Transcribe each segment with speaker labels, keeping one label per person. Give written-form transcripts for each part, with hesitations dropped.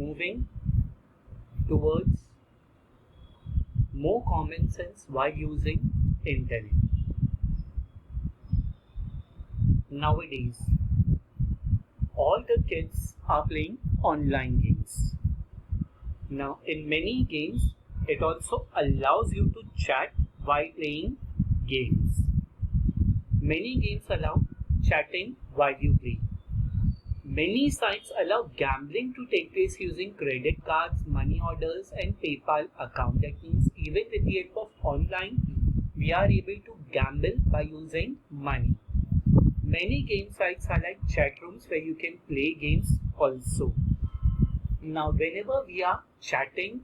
Speaker 1: moving towards more common sense while using internet. Nowadays, all the kids are playing online games. Now, in many games, it also allows you to chat while playing games. Many games allow chatting while you play. Many sites allow gambling to take place using credit cards, money orders, and PayPal account. That means even with the help of online, we are able to gamble by using money. Many game sites are like chat rooms where you can play games also. Now, whenever we are chatting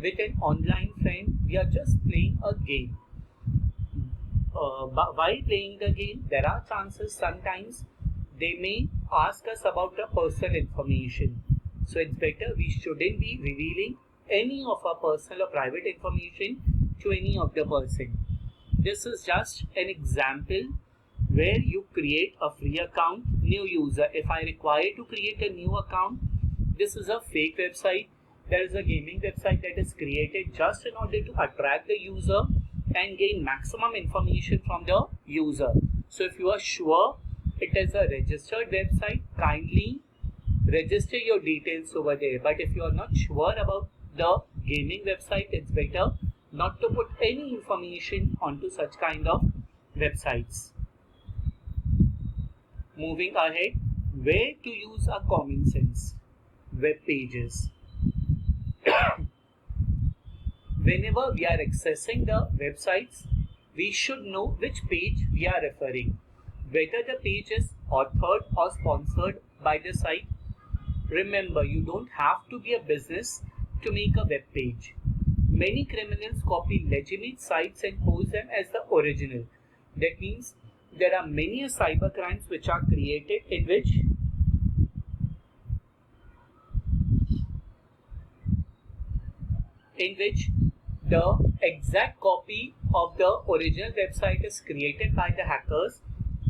Speaker 1: with an online friend, we are just playing a game. While playing the game, there are chances sometimes they may ask us about the personal information. So it's better we shouldn't be revealing any of our personal or private information to any of the person. This is just an example where you create a free account, new user. If I require to create a new account, this is a fake website. There is a gaming website that is created just in order to attract the user and gain maximum information from the user. So if you are sure it is a registered website, kindly register your details over there. But if you are not sure about the gaming website, it's better not to put any information onto such kind of websites. Moving ahead, where to use our common sense? Web pages. Whenever we are accessing the websites, we should know which page we are referring. Whether the page is authored or sponsored by the site. Remember, you don't have to be a business to make a web page. Many criminals copy legitimate sites and post them as the original. That means there are many cyber crimes which are created in which the exact copy of the original website is created by the hackers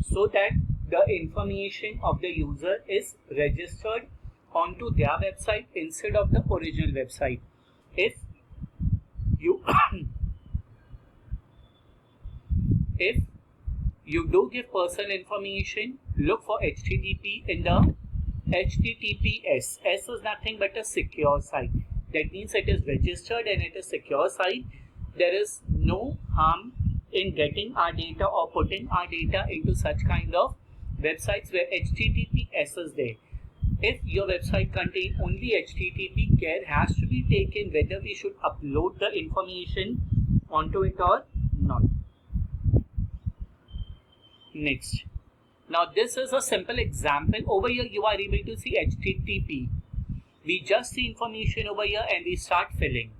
Speaker 1: so that the information of the user is registered onto their website instead of the original website. If you do give personal information, look for HTTP in the HTTPS. S is nothing but a secure site. That means it is registered and it is secure site. There is no harm in getting our data or putting our data into such kind of websites where HTTPS is there. If your website contains only HTTP, care has to be taken whether we should upload the information onto it or not. Next. Now this is a simple example. Over here you are able to see HTTP. We just see information over here and we start filling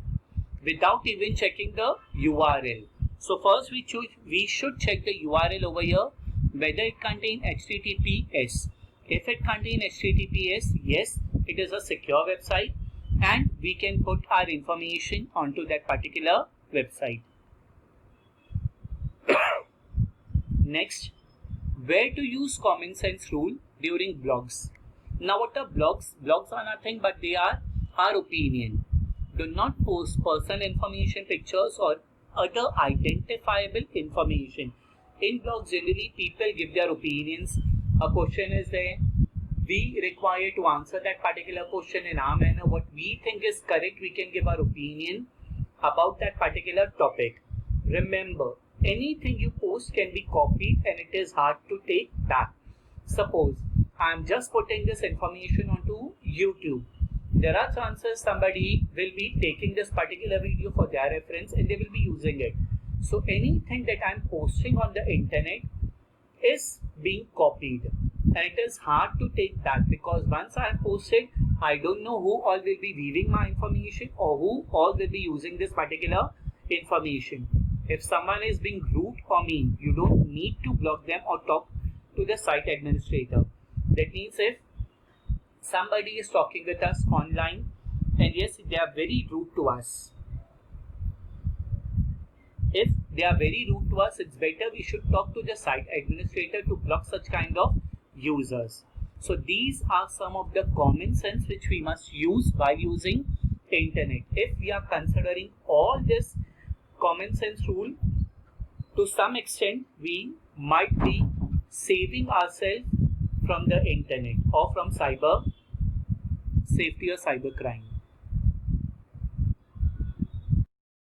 Speaker 1: without even checking the URL. So first we should check the URL over here whether it contains HTTPS. If it contains HTTPS, yes, it is a secure website and we can put our information onto that particular website. Next, where to use common sense rule during blogs. Now what are blogs? Blogs are nothing but they are our opinion. Do not post personal information, pictures or other identifiable information. In blogs generally people give their opinions. A question is there. We require to answer that particular question in our manner. What we think is correct, we can give our opinion about that particular topic. Remember, anything you post can be copied and it is hard to take back. Suppose I am just putting this information onto YouTube. There are chances somebody will be taking this particular video for their reference and they will be using it. So anything that I am posting on the internet is being copied and it is hard to take back because once I have posted, I don't know who all will be viewing my information or who all will be using this particular information. If someone is being rude or mean, you don't need to block them or talk to the site administrator. That means if somebody is talking with us online and yes, they are very rude to us. If they are very rude to us, it's better we should talk to the site administrator to block such kind of users. So these are some of the common sense which we must use while using internet. If we are considering all this common sense rule, to some extent we might be saving ourselves from the internet or from cyber safety or cyber crime.